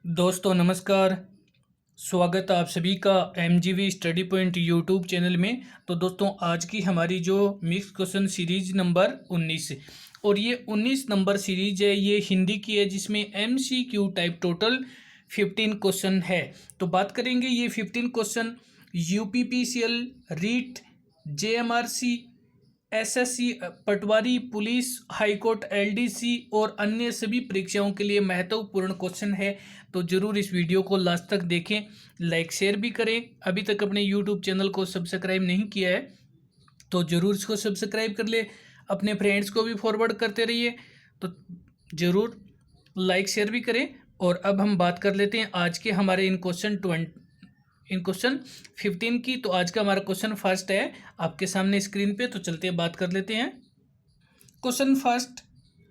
दोस्तों नमस्कार। स्वागत है आप सभी का एमजीवी स्टडी पॉइंट यूट्यूब चैनल में। तो दोस्तों आज की हमारी जो मिक्स क्वेश्चन सीरीज नंबर 19 और ये 19 नंबर सीरीज है, ये हिंदी की है जिसमें एमसीक्यू टाइप टोटल 15 क्वेश्चन है। तो बात करेंगे ये 15 क्वेश्चन यूपीपीसीएल, रीट, जेएमआरसी, एसएससी, पटवारी, पुलिस, हाईकोर्ट, एलडीसी और अन्य सभी परीक्षाओं के लिए महत्वपूर्ण क्वेश्चन है। तो जरूर इस वीडियो को लास्ट तक देखें, लाइक शेयर भी करें। अभी तक अपने यूट्यूब चैनल को सब्सक्राइब नहीं किया है तो जरूर इसको सब्सक्राइब कर ले, अपने फ्रेंड्स को भी फॉरवर्ड करते रहिए। तो जरूर लाइक शेयर भी करें। और अब हम बात कर लेते हैं आज के हमारे इन क्वेश्चन 15 की। तो आज का हमारा क्वेश्चन फर्स्ट है आपके सामने स्क्रीन पे, तो चलते हैं बात कर लेते हैं। क्वेश्चन फर्स्ट,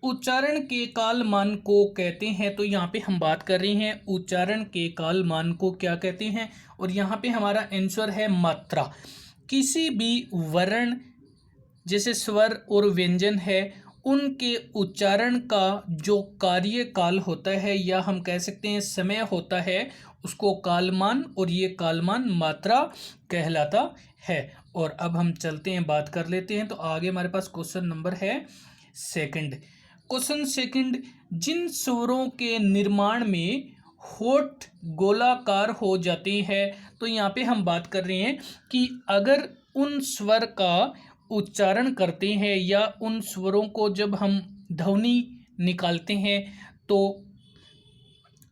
उच्चारण के काल मान को कहते हैं। तो यहाँ पे हम बात कर रहे हैं उच्चारण के काल मान को क्या कहते हैं, और यहाँ पे हमारा आंसर है मात्रा। किसी भी वर्ण जैसे स्वर और व्यंजन है, उनके उच्चारण का जो कार्यकाल होता है या हम कह सकते हैं समय होता है, उसको कालमान, और ये कालमान मात्रा कहलाता है। और अब हम चलते हैं बात कर लेते हैं। तो आगे हमारे पास क्वेश्चन नंबर है सेकंड। क्वेश्चन सेकंड, जिन स्वरों के निर्माण में होठ गोलाकार हो जाते हैं। तो यहाँ पे हम बात कर रहे हैं कि अगर उन स्वर का उच्चारण करते हैं या उन स्वरों को जब हम ध्वनि निकालते हैं तो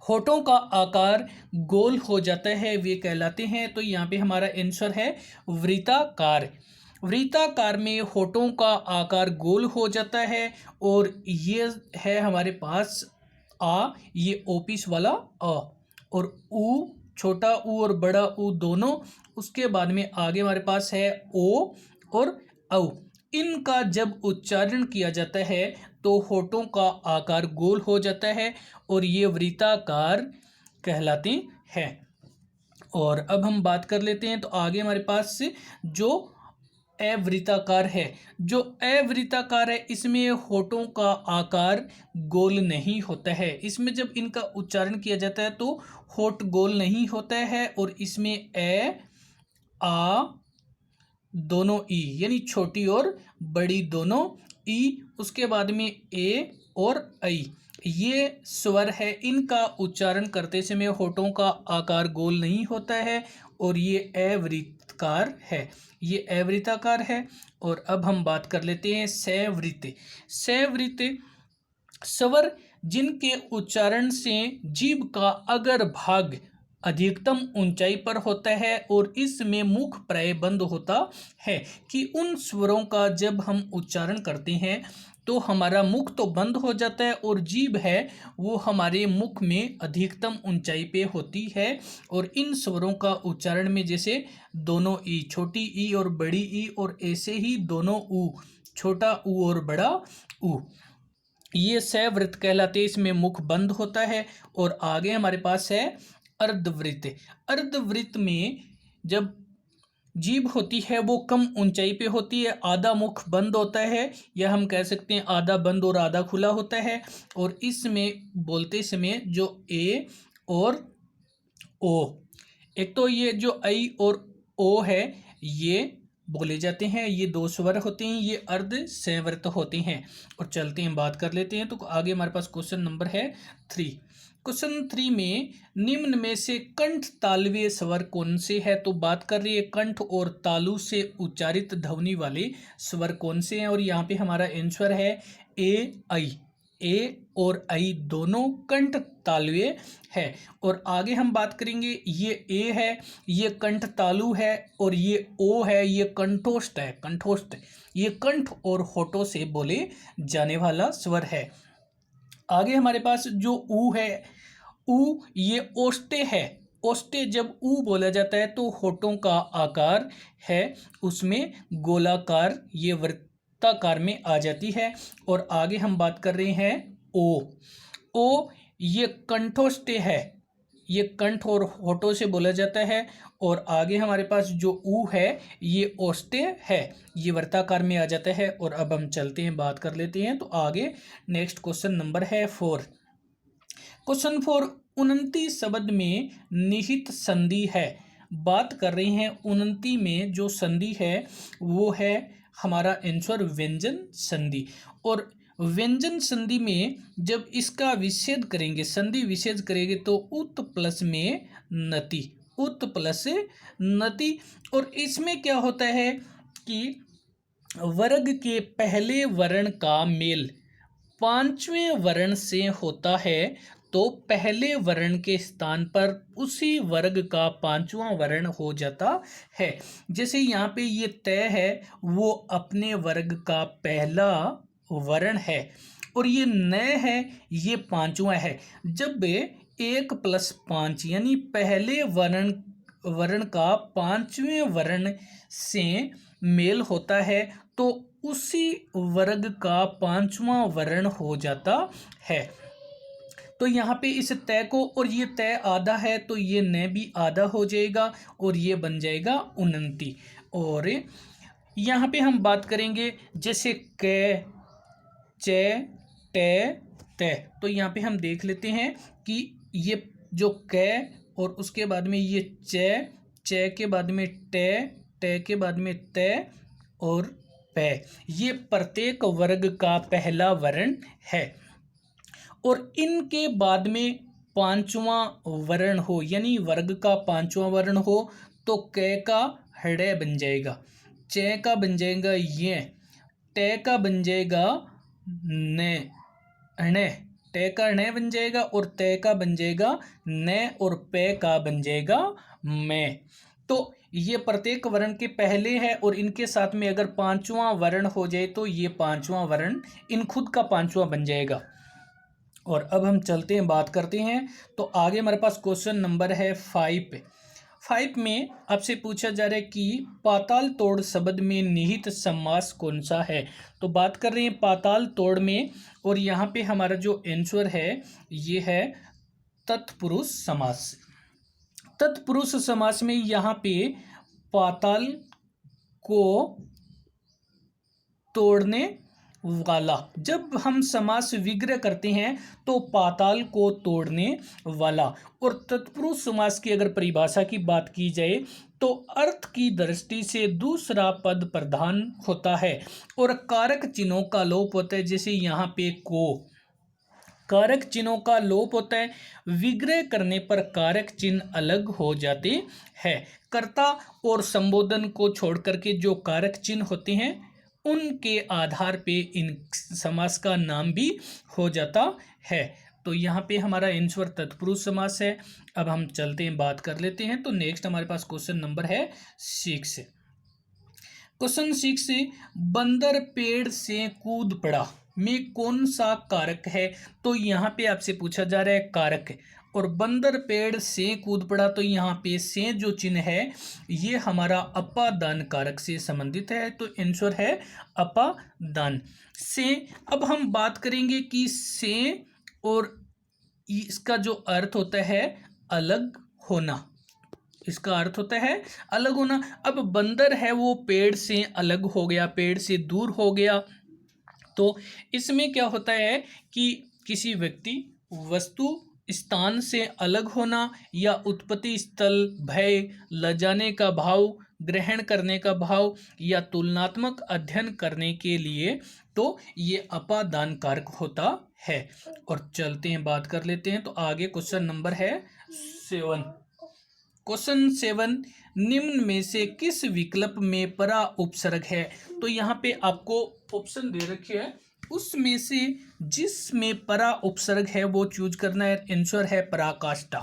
होठों का आकार गोल हो जाता है, वे कहलाते हैं। तो यहाँ पे हमारा आंसर है वृत्ताकार। वृत्ताकार में होठों का आकार गोल हो जाता है। और ये है हमारे पास आ, ये ओपिस वाला आ, और ऊ, छोटा ऊ और बड़ा ऊ दोनों। उसके बाद में आगे हमारे पास है ओ और औ। इनका जब उच्चारण किया जाता है तो होठों का आकार गोल हो जाता है और ये वृत्ताकार कहलाते हैं। और अब हम बात कर लेते हैं। तो आगे हमारे पास जो अवृत्ताकार है, जो अवृत्ताकार है इसमें होठों का आकार गोल नहीं होता है। इसमें जब इनका उच्चारण किया जाता है तो होठ गोल नहीं होता है, और इसमें ए, आ दोनों ई, यानी छोटी और बड़ी दोनों ई, उसके बाद में ए और आई, ये स्वर है। इनका उच्चारण करते समय होठों का आकार गोल नहीं होता है और ये अवृत्ताकार है, ये अवृत्ताकार है। और अब हम बात कर लेते हैं सवृत्त। सवृत्त स्वर जिनके उच्चारण से जीभ का अगर भाग अधिकतम ऊंचाई पर होता है और इसमें मुख प्राय बंद होता है, कि उन स्वरों का जब हम उच्चारण करते हैं तो हमारा मुख तो बंद हो जाता है और जीभ है वो हमारे मुख में अधिकतम ऊंचाई पे होती है। और इन स्वरों का उच्चारण में जैसे दोनों ई, छोटी ई और बड़ी ई, और ऐसे ही दोनों ऊ, छोटा ऊ और बड़ा ऊ, ये सवृत्त कहलाते हैं। इसमें मुख बंद होता है। और आगे हमारे पास है अर्धवृत्त। अर्धवृत्त में जब जीभ होती है वो कम ऊंचाई पे होती है, आधा मुख बंद होता है, या हम कह सकते हैं आधा बंद और आधा खुला होता है। और इसमें बोलते समय जो ए और ओ, एक तो ये जो आई और ओ है ये बोले जाते हैं, ये दो स्वर होते हैं, ये अर्ध संवृत होते हैं। और चलते हैं बात कर लेते हैं। तो आगे हमारे पास क्वेश्चन नंबर है 3। क्वेश्चन 3 में निम्न में से कंठ तालव्य स्वर कौन से है। तो बात कर रही है कंठ और तालु से उच्चारित ध्वनि वाले स्वर कौन से हैं, और यहाँ पे हमारा आंसर है ए आई। ए और आई दोनों कंठ तालव्य है। और आगे हम बात करेंगे, ये ए है, ये कंठ तालु है, और ये ओ है, ये कंठोष्ठ है। कंठोष्ठ ये कंठ और होठों से बोले जाने वाला स्वर है। आगे हमारे पास जो ऊ है, ऊ ये ओष्टे है। ओष्टे जब ऊ बोला जाता है तो होठों का आकार है उसमें गोलाकार, ये वृत्ताकार में आ जाती है। और आगे हम बात कर रहे हैं ओ। ओ ये कंठोष्टे है, ये कंठ और होठों से बोला जाता है। और आगे हमारे पास जो ऊ है ये ओष्टे है, ये वृत्ताकार में आ जाता है। और अब हम चलते हैं बात कर लेते हैं। तो आगे नेक्स्ट क्वेश्चन नंबर है 4। क्वेश्चन 4, उन्नति शब्द में निहित संधि है। बात कर रहे हैं उन्नति में जो संधि है वो है हमारा आंसर व्यंजन संधि। और व्यंजन संधि में जब इसका विच्छेद करेंगे, संधि विच्छेद करेंगे तो उत प्लस में नति, उत प्लस नति। और इसमें क्या होता है कि वर्ग के पहले वर्ण का मेल पांचवें वर्ण से होता है तो पहले वर्ण के स्थान पर उसी वर्ग का पांचवा वर्ण हो जाता है। जैसे यहाँ पे ये तय है वो अपने वर्ग का पहला वर्ण है और ये नय है ये पांचवा है। जब 1+5 यानी पहले वर्ण का पांचवें वर्ण से मेल होता है तो उसी वर्ग का पांचवा वर्ण हो जाता है। तो यहाँ पे इस तय को, और ये तय आधा है तो ये न भी आधा हो जाएगा और ये बन जाएगा उन्नति। और यहाँ पे हम बात करेंगे जैसे क, च, ट, त। तो यहाँ पे हम देख लेते हैं कि ये जो क और उसके बाद में ये च, च के बाद में ट, ट के बाद में त और प, ये प्रत्येक वर्ग का पहला वर्ण है। और इनके बाद में पांचवा वर्ण हो यानी वर्ग का पांचवा वर्ण हो तो क का हृदय बन जाएगा, च का बन जाएगा ये, ट का बन जाएगा न, ट का न बन जाएगा और त का बन जाएगा न और प का बन जाएगा मैं। तो ये प्रत्येक वर्ण के पहले है और इनके साथ में अगर पांचवा वर्ण हो जाए तो ये पांचवा वर्ण इन खुद का पांचवा बन जाएगा। और अब हम चलते हैं, बात करते हैं। तो आगे हमारे पास क्वेश्चन नंबर है 5 में आपसे पूछा जा रहा है कि पाताल तोड़ शब्द में निहित समास कौन सा है। तो बात कर रहे हैं पाताल तोड़ में और यहाँ पे हमारा जो आंसर है ये है तत्पुरुष समास। तत्पुरुष समास में यहाँ पे पाताल को तोड़ने वाला, जब हम समास विग्रह करते हैं तो पाताल को तोड़ने वाला। और तत्पुरुष समास की अगर परिभाषा की बात की जाए तो अर्थ की दृष्टि से दूसरा पद प्रधान होता है और कारक चिन्हों का लोप होता है। जैसे यहाँ पे को, कारक चिन्हों का लोप होता है, विग्रह करने पर कारक चिन्ह अलग हो जाते हैं। कर्ता और संबोधन को छोड़ करके जो कारक चिन्ह होते हैं उनके आधार पे इन समास का नाम भी हो जाता है। तो यहाँ पे हमारा आंसर तत्पुरुष समास है। अब हम चलते हैं, बात कर लेते हैं। तो नेक्स्ट हमारे पास क्वेश्चन नंबर है 6। क्वेश्चन 6, बंदर पेड़ से कूद पड़ा में कौन सा कारक है। तो यहाँ पे आपसे पूछा जा रहा है कारक, और बंदर पेड़ से कूद पड़ा तो यहाँ पे से जो चिन्ह है ये हमारा अपादान कारक से संबंधित है। तो आंसर है अपादान से। अब हम बात करेंगे कि से और इसका जो अर्थ होता है अलग होना, इसका अर्थ होता है अलग होना। अब बंदर है वो पेड़ से अलग हो गया, पेड़ से दूर हो गया। तो इसमें क्या होता है कि किसी व्यक्ति, वस्तु, स्थान से अलग होना या उत्पत्ति स्थल, भय, लजाने का भाव, ग्रहण करने का भाव या तुलनात्मक अध्ययन करने के लिए, तो ये अपादान कारक होता है। और चलते हैं, बात कर लेते हैं। तो आगे क्वेश्चन नंबर है 7। क्वेश्चन 7, निम्न में से किस विकल्प में परा उपसर्ग है। तो यहाँ पे आपको ऑप्शन दे रखे है, उसमें से जिसमें परा उपसर्ग है वो चूज करना है। आंसर है पराकाष्ठा।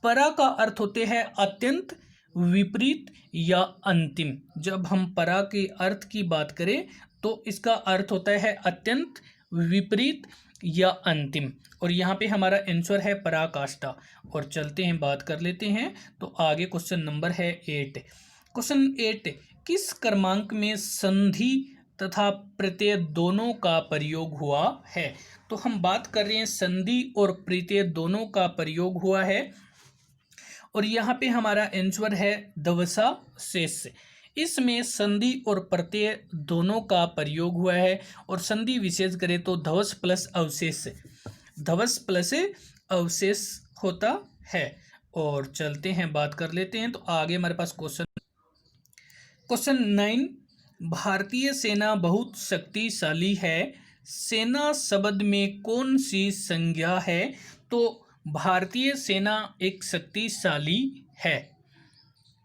परा का अर्थ होते हैं अत्यंत, विपरीत या अंतिम। जब हम परा के अर्थ की बात करें तो इसका अर्थ होता है अत्यंत, विपरीत या अंतिम। और यहाँ पे हमारा आंसर है पराकाष्ठा। और चलते हैं, बात कर लेते हैं। तो आगे क्वेश्चन नंबर है 8। क्वेश्चन 8, किस क्रमांक में संधि तथा प्रत्यय दोनों का प्रयोग हुआ है। तो हम बात कर रहे हैं संधि और प्रत्यय दोनों का प्रयोग हुआ है और यहाँ पे हमारा आंसर है दवसा शेष। इसमें संधि और प्रत्यय दोनों का प्रयोग हुआ है और संधि विशेष करें तो धवस प्लस अवशेष, धवस प्लस अवशेष होता है। और चलते हैं, बात कर लेते हैं। तो आगे हमारे पास क्वेश्चन 9, भारतीय सेना बहुत शक्तिशाली है, सेना शब्द में कौन सी संज्ञा है? तो भारतीय सेना एक शक्तिशाली है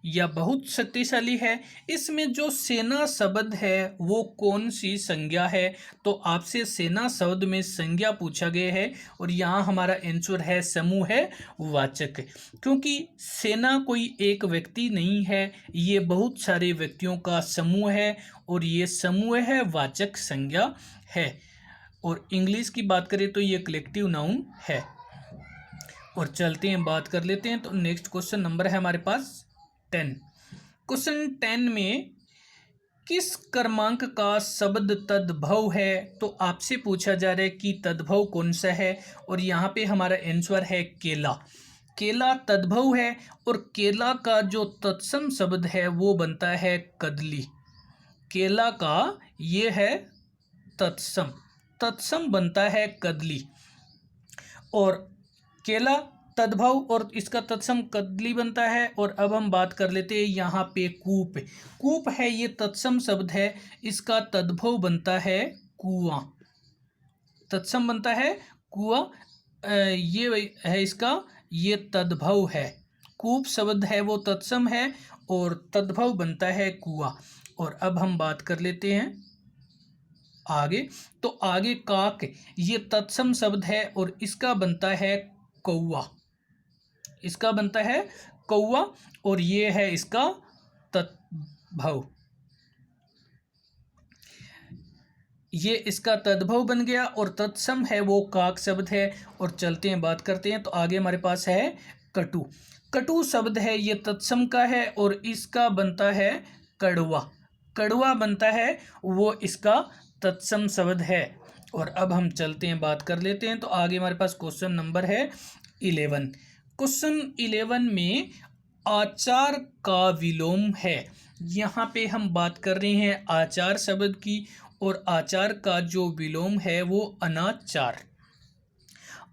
या बहुत शक्तिशाली है, इसमें जो सेना शब्द है वो कौन सी संज्ञा है? तो आपसे सेना शब्द में संज्ञा पूछा गया है और यहाँ हमारा आंसर है समूह है वाचक, क्योंकि सेना कोई एक व्यक्ति नहीं है, ये बहुत सारे व्यक्तियों का समूह है और ये समूह है वाचक संज्ञा है। और इंग्लिश की बात करें तो ये कलेक्टिव नाउन है। और चलते हैं, बात कर लेते हैं। तो नेक्स्ट क्वेश्चन नंबर है हमारे पास 10। क्वेश्चन 10 में किस क्रमांक का शब्द तद्भव है? तो आपसे पूछा जा रहा है कि तद्भव कौन सा है, और यहाँ पे हमारा आंसर है केला। केला तद्भव है और केला का जो तत्सम शब्द है वो बनता है कदली। केला का ये है तत्सम, तत्सम बनता है कदली। और केला तद्भव और इसका तत्सम कदली बनता है। और अब हम बात कर लेते हैं यहाँ पे कूप। कूप है ये तत्सम शब्द है, इसका तद्भव बनता है कुआं, तत्सम बनता है कुआं। ये है इसका ये तद्भव है। कूप शब्द है वो तत्सम है और तद्भव बनता है कुआं। और अब हम बात कर लेते हैं आगे। तो आगे काक ये तत्सम शब्द है और इसका बनता है कौवा, इसका बनता है कौवा और ये है इसका तद्भव, ये इसका तद्भव बन गया और तत्सम है वो काक शब्द है। और चलते हैं, बात करते हैं। तो आगे हमारे पास है कटु। कटु शब्द है ये तत्सम का है और इसका बनता है कड़वा, कड़वा बनता है वो इसका तत्सम शब्द है। और अब हम चलते हैं, बात कर लेते हैं। तो आगे हमारे पास क्वेश्चन नंबर है 11। क्वेश्चन 11 में आचार का विलोम है। यहाँ पे हम बात कर रहे हैं आचार शब्द की, और आचार का जो विलोम है वो अनाचार।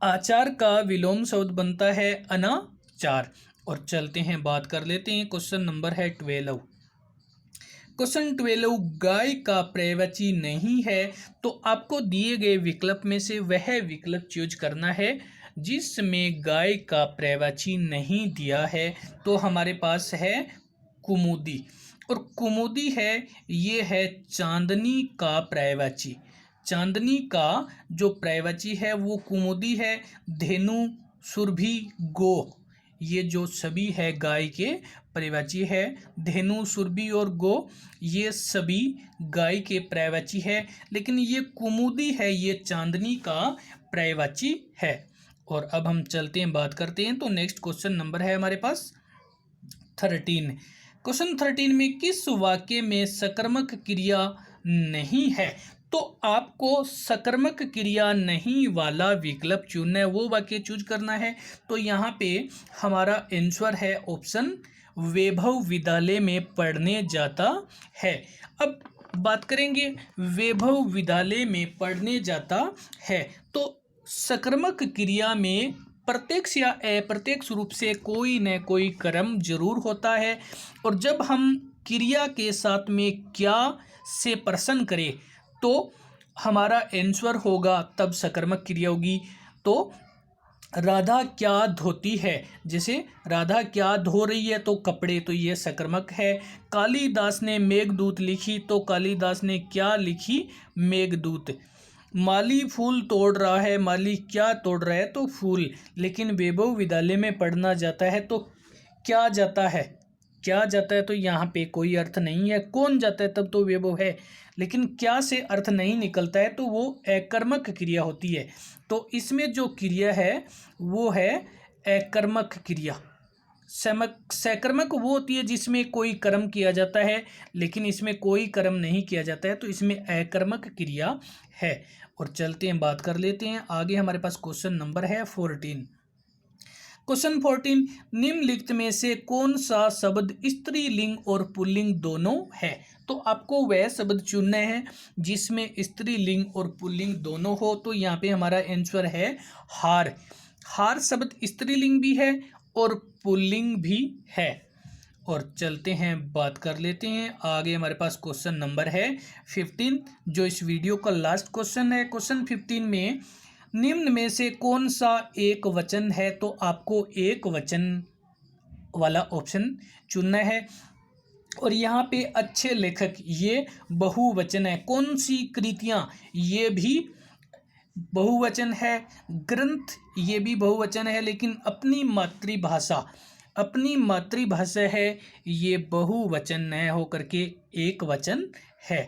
आचार का विलोम शब्द बनता है अनाचार। और चलते हैं, बात कर लेते हैं। क्वेश्चन नंबर है 12। क्वेश्चन 12 गाय का पर्यायवाची नहीं है। तो आपको दिए गए विकल्प में से वह विकल्प चूज करना है जिसमें गाय का पर्यायवाची नहीं दिया है। तो हमारे पास है कुमुदी, और कुमुदी है ये है चांदनी का पर्यायवाची। चांदनी का जो पर्यायवाची है वो कुमुदी है। धेनु, सुरभि, गो ये जो सभी है गाय के पर्यायवाची है। धेनु, सुरभि और गो ये सभी गाय के पर्यायवाची है, लेकिन ये कुमुदी है ये चांदनी का पर्यायवाची है। और अब हम चलते हैं, बात करते हैं। तो नेक्स्ट क्वेश्चन नंबर है हमारे पास 13। क्वेश्चन 13 में किस वाक्य में सकर्मक क्रिया नहीं है? तो आपको सकर्मक क्रिया नहीं वाला विकल्प चुनना है, वो वाक्य चूज करना है। तो यहाँ पे हमारा आंसर है ऑप्शन, वैभव विद्यालय में पढ़ने जाता है। अब बात करेंगे वैभव विद्यालय में पढ़ने जाता है। तो सकर्मक क्रिया में प्रत्यक्ष या अप्रत्यक्ष रूप से कोई न कोई कर्म जरूर होता है, और जब हम क्रिया के साथ में क्या से प्रश्न करें तो हमारा आंसर होगा तब सकर्मक क्रिया होगी। तो राधा क्या धोती है, जैसे राधा क्या धो रही है तो कपड़े, तो ये सकर्मक है। कालिदास ने मेघदूत लिखी, तो कालिदास ने क्या लिखी, मेघदूत। माली फूल तोड़ रहा है, माली क्या तोड़ रहा है, तो फूल। लेकिन वैभव विद्यालय में पढ़ना जाता है तो क्या जाता है, क्या जाता है, तो यहाँ पे कोई अर्थ नहीं है। कौन जाता है तब तो वैभव है, लेकिन क्या से अर्थ नहीं निकलता है तो वो अकर्मक क्रिया होती है। तो इसमें जो क्रिया है वो है अकर्मक क्रिया। सकर्मक वो होती है जिसमें कोई कर्म किया जाता है, लेकिन इसमें कोई कर्म नहीं किया जाता है, तो इसमें अकर्मक क्रिया है। और चलते हैं, बात कर लेते हैं आगे। हमारे पास क्वेश्चन नंबर है 14। क्वेश्चन 14, निम्नलिखित में से कौन सा शब्द स्त्रीलिंग और पुल्लिंग दोनों है? तो आपको वह शब्द चुनना है जिसमें स्त्रीलिंग और पुल्लिंग दोनों हो। तो यहाँ पे हमारा आंसर है हार। हार शब्द स्त्रीलिंग भी है और पुल्लिंग भी है। और चलते हैं, बात कर लेते हैं आगे। हमारे पास क्वेश्चन नंबर है 15, जो इस वीडियो का लास्ट क्वेश्चन है। क्वेश्चन 15 में निम्न में से कौन सा एक वचन है, तो आपको एक वचन वाला ऑप्शन चुनना है। और यहाँ पे अच्छे लेखक, ये बहुवचन है। कौन सी कृतियाँ, ये भी बहुवचन है। ग्रंथ, ये भी बहुवचन है, लेकिन अपनी मातृभाषा है, ये बहुवचन न होकर के एक वचन है।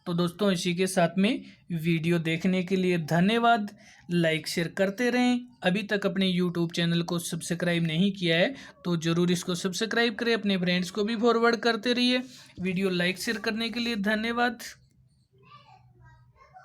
तो दोस्तों, इसी के साथ में वीडियो देखने के लिए धन्यवाद। लाइक शेयर करते रहें। अभी तक अपने यूट्यूब चैनल को सब्सक्राइब नहीं किया है तो ज़रूर इसको सब्सक्राइब करें। अपने फ्रेंड्स को भी फॉरवर्ड करते रहिए। वीडियो लाइक शेयर करने के लिए धन्यवाद।